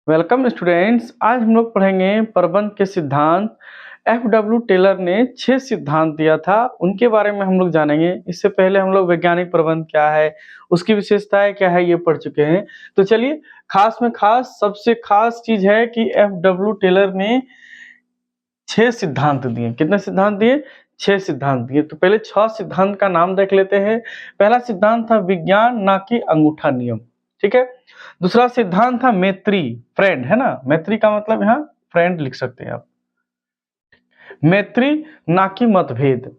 Welcome students. आज हम लोग पढ़ेंगे प्रबंध के सिद्धांत। एफ.डब्ल्यू. टेलर ने 6 सिद्धांत दिया था, उनके बारे में हम लोग जानेंगे। इससे पहले हम लोग वैज्ञानिक प्रबंध क्या है, उसकी विशेषताएं क्या है, ये पढ़ चुके हैं। तो चलिए, खास में खास सबसे खास चीज है कि एफ.डब्ल्यू. टेलर ने 6 सिद्धांत दिए। कितने सिद्धांत दिए? 6 सिद्धांत दिए। तो पहले 6 सिद्धांत का नाम देख लेते हैं। पहला सिद्धांत था विज्ञान ना कि अंगूठा नियम। ठीक है। दूसरा सिद्धांत था मैत्री, फ्रेंड है ना, मैत्री का मतलब यहाँ फ्रेंड लिख सकते हैं आप, मैत्री ना कि मतभेद।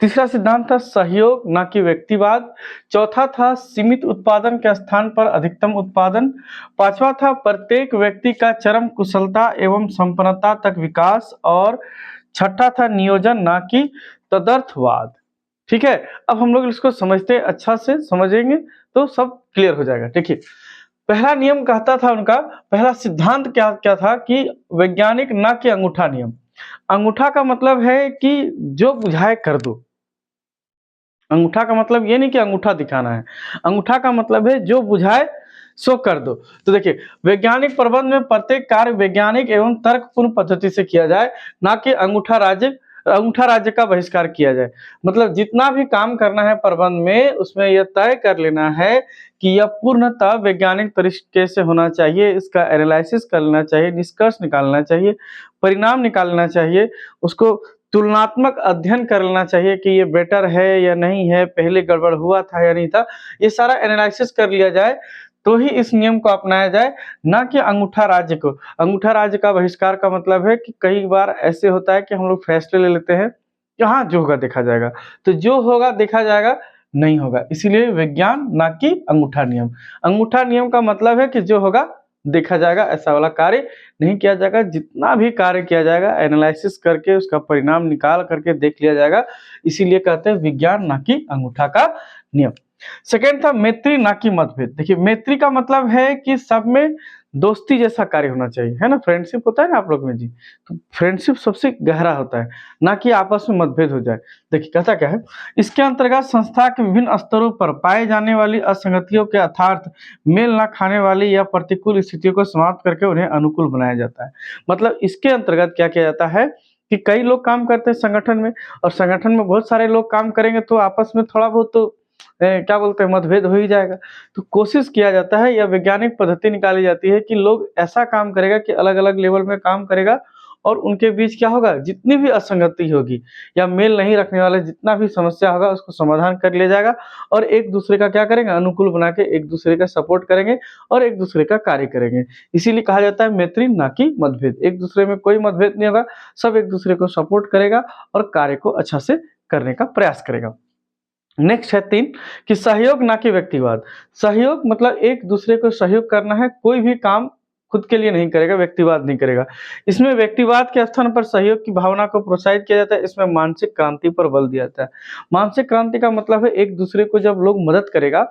तीसरा सिद्धांत था सहयोग ना कि व्यक्तिवाद। चौथा था सीमित उत्पादन के स्थान पर अधिकतम उत्पादन। पांचवा था प्रत्येक व्यक्ति का चरम कुशलता एवं संपन्नता तक विकास। और छठा था नियोजन ना कि तदर्थवाद। ठीक है। अब हम लोग इसको समझते हैं, अच्छा से समझेंगे तो सब क्लियर हो जाएगा। देखिए, पहला नियम कहता था उनका, पहला सिद्धांत क्या क्या था कि वैज्ञानिक ना कि अंगूठा नियम। अंगूठा का मतलब है कि जो बुझाए कर दो। अंगूठा का मतलब ये नहीं कि अंगूठा दिखाना है, अंगूठा का मतलब है जो बुझाए सो कर दो। तो देखिए, वैज्ञानिक प्रबंध में प्रत्येक कार्य वैज्ञानिक एवं तर्कपूर्ण पद्धति से किया जाए, ना कि अंगूठा राज्य का बहिष्कार किया जाए। मतलब जितना भी काम करना है प्रबंध में, उसमें यह तय कर लेना है कि यह पूर्णतः वैज्ञानिक तरीके से होना चाहिए। इसका एनालिसिस कर लेना चाहिए, निष्कर्ष निकालना चाहिए, परिणाम निकालना चाहिए, उसको तुलनात्मक अध्ययन कर लेना चाहिए कि ये बेटर है या नहीं है, पहले गड़बड़ हुआ था या नहीं था। ये सारा एनालिसिस कर लिया जाए तो ही इस नियम को अपनाया जाए, ना कि अंगूठा राज्य को। अंगूठा राज्य का बहिष्कार का मतलब है कि कई बार ऐसे होता है कि हम लोग फैसले ले लेते हैं कि हाँ जो होगा देखा जाएगा, तो जो होगा देखा जाएगा नहीं होगा। इसीलिए विज्ञान ना कि अंगूठा नियम। अंगूठा नियम का मतलब है कि जो होगा देखा जाएगा, ऐसा वाला कार्य नहीं किया जाएगा। जितना भी कार्य किया जाएगा एनालिसिस करके उसका परिणाम निकाल करके देख लिया जाएगा। इसीलिए कहते हैं विज्ञान ना कि अंगूठा का नियम। सेकेंड था मैत्री ना कि मतभेद। देखिए, मैत्री का मतलब है कि सब में दोस्ती जैसा कार्य होना चाहिए, है ना, फ्रेंडशिप होता है ना आप लोग में जी। तो फ्रेंडशिप सबसे गहरा होता है, ना कि आपस में मतभेद हो जाए। देखिए कहता क्या है, इसके अंतर्गत संस्था के विभिन्न स्तरों पर पाए जाने वाली असंगतियों के अर्थात मेल न खाने वाली या प्रतिकूल स्थितियों को समाप्त करके उन्हें अनुकूल बनाया जाता है। मतलब इसके अंतर्गत क्या किया जाता है कि कई लोग काम करते हैं संगठन में, और संगठन में बहुत सारे लोग काम करेंगे तो आपस में थोड़ा बहुत तो क्या बोलते हैं, मतभेद हो ही जाएगा। तो कोशिश किया जाता है या वैज्ञानिक पद्धति निकाली जाती है कि लोग ऐसा काम करेगा कि अलग अलग लेवल में काम करेगा, और उनके बीच क्या होगा, जितनी भी असंगति होगी या मेल नहीं रखने वाले जितना भी समस्या होगा उसको समाधान कर लिया जाएगा, और एक दूसरे का क्या करेंगे, अनुकूल बना के एक दूसरे का सपोर्ट करेंगे और एक दूसरे का कार्य करेंगे। इसीलिए कहा जाता है मैत्री ना कि मतभेद। एक दूसरे में कोई मतभेद नहीं होगा, सब एक दूसरे को सपोर्ट करेगा और कार्य को अच्छा से करने का प्रयास करेगा। नेक्स्ट है 3 कि सहयोग ना कि व्यक्तिवाद। सहयोग मतलब एक दूसरे को सहयोग करना है, कोई भी काम खुद के लिए नहीं करेगा, व्यक्तिवाद नहीं करेगा। इसमें व्यक्तिवाद के स्थान पर सहयोग की भावना को प्रोत्साहित किया जाता है। इसमें मानसिक क्रांति पर बल दिया जाता है। मानसिक क्रांति का मतलब है एक दूसरे को जब लोग मदद करेगा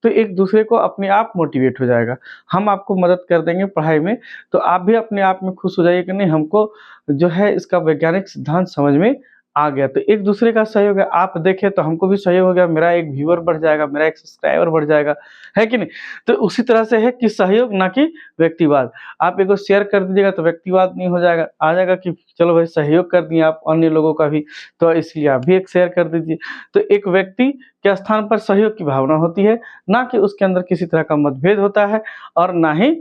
तो एक दूसरे को अपने आप मोटिवेट हो जाएगा। हम आपको मदद कर देंगे पढ़ाई में, तो आप भी अपने आप में खुश हो जाइए कि नहीं, हमको जो है इसका वैज्ञानिक सिद्धांत समझ में आ गया। तो एक दूसरे का सहयोग है, आप देखें तो हमको भी सहयोग हो गया, मेरा एक व्यूअर बढ़ जाएगा, मेरा एक सब्सक्राइबर बढ़ जाएगा, है कि नहीं। तो उसी तरह से है कि सहयोग ना कि व्यक्तिवाद। आप एक शेयर कर दीजिएगा तो व्यक्तिवाद नहीं हो जाएगा, आ जाएगा कि चलो भाई सहयोग कर दिए आप अन्य लोगों का भी, तो इसलिए आप भी एक शेयर कर दीजिए। तो एक व्यक्ति के स्थान पर सहयोग की भावना होती है, ना कि उसके अंदर किसी तरह का मतभेद होता है, और ना ही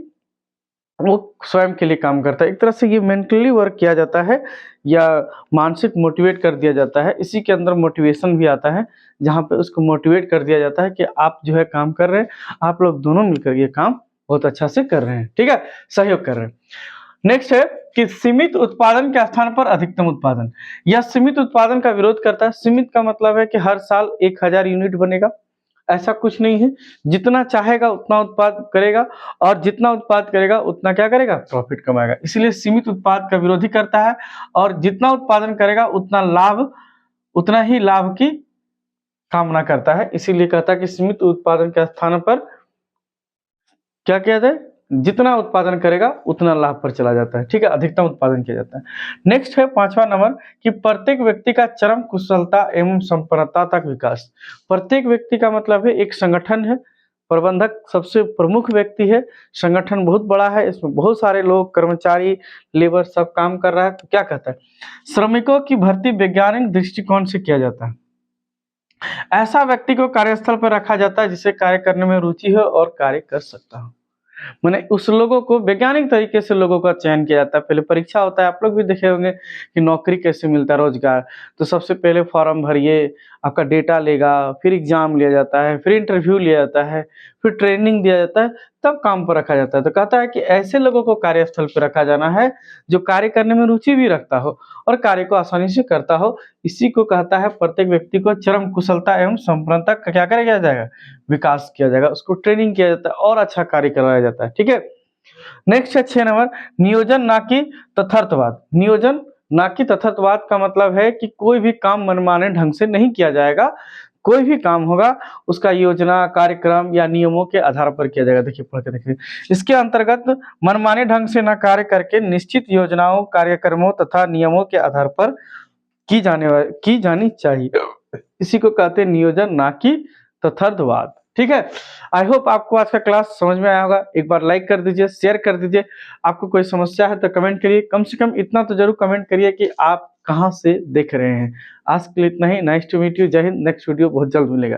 वो स्वयं के लिए काम करता है। एक तरह से ये मेंटली वर्क किया जाता है या मानसिक मोटिवेट कर दिया जाता है। इसी के अंदर मोटिवेशन भी आता है, जहाँ पे उसको मोटिवेट कर दिया जाता है कि आप जो है काम कर रहे हैं, आप लोग दोनों मिलकर ये काम बहुत अच्छा से कर रहे हैं, ठीक है, सहयोग कर रहे हैं। नेक्स्ट है कि सीमित उत्पादन के स्थान पर अधिकतम उत्पादन। यह सीमित उत्पादन का विरोध करता है। सीमित का मतलब है कि हर साल 1000 यूनिट बनेगा, ऐसा कुछ नहीं है। जितना चाहेगा उतना उत्पाद करेगा, और जितना उत्पाद करेगा उतना क्या करेगा, प्रॉफिट कमाएगा। इसलिए सीमित उत्पाद का विरोधी करता है, और जितना उत्पादन करेगा उतना ही लाभ की कामना करता है। इसीलिए कहता है कि सीमित उत्पादन के स्थान पर क्या किया जाए, जितना उत्पादन करेगा उतना लाभ पर चला जाता है, ठीक है, अधिकतम उत्पादन किया जाता है। नेक्स्ट है 5वां नंबर कि प्रत्येक व्यक्ति का चरम कुशलता एवं संपन्नता तक विकास। प्रत्येक व्यक्ति का मतलब है एक संगठन है, प्रबंधक सबसे प्रमुख व्यक्ति है, संगठन बहुत बड़ा है, इसमें बहुत सारे लोग, कर्मचारी, लेबर सब काम कर रहा है। तो क्या कहता है, श्रमिकों की भर्ती वैज्ञानिक दृष्टिकोण से किया जाता है। ऐसा व्यक्ति को कार्यस्थल पर रखा जाता है जिसे कार्य करने में रुचि हो और कार्य कर सकता हो। माने उस लोगों को वैज्ञानिक तरीके से लोगों का चयन किया जाता है। पहले परीक्षा होता है, आप लोग भी देखे होंगे कि नौकरी कैसे मिलता है, रोजगार। तो सबसे पहले फॉर्म भरिए, आपका डेटा लेगा, फिर एग्जाम लिया जाता है, फिर इंटरव्यू लिया जाता है, फिर ट्रेनिंग दिया जाता है, तब काम पर रखा जाता है। तो कहता है कि ऐसे लोगों को कार्यस्थल पर रखा जाना है जो कार्य करने में रुचि भी रखता हो और कार्य को आसानी से करता हो। इसी को कहता है प्रत्येक व्यक्ति को चरम कुशलता एवं संपन्नता का क्या किया जाएगा, विकास किया जाएगा, उसको ट्रेनिंग किया जाता है और अच्छा कार्य करवाया जाता है। ठीक है, नेक्स्ट है 6 नंबर, नियोजन ना कि तथार्थवाद। नियोजन ना कि तथार्थवाद का मतलब है कि कोई भी काम मनमाने ढंग से नहीं किया जाएगा। कोई भी काम होगा उसका योजना, कार्यक्रम या नियमों के आधार पर किया जाएगा। देखिए पढ़ के देखिए, इसके अंतर्गत मनमाने ढंग से न कार्य करके निश्चित योजनाओं, कार्यक्रमों तथा नियमों के आधार पर की जानी चाहिए। इसी को कहते हैं नियोजन, ना कि तथार्थवाद। ठीक है, आई होप आपको आज का क्लास समझ में आया होगा। एक बार लाइक कर दीजिए, शेयर कर दीजिए। आपको कोई समस्या है तो कमेंट करिए, कम से कम इतना तो जरूर कमेंट करिए कि आप कहाँ से देख रहे हैं। आज के लिए इतना ही। Nice to meet you. जय हिंद। नेक्स्ट वीडियो बहुत जल्द मिलेगा।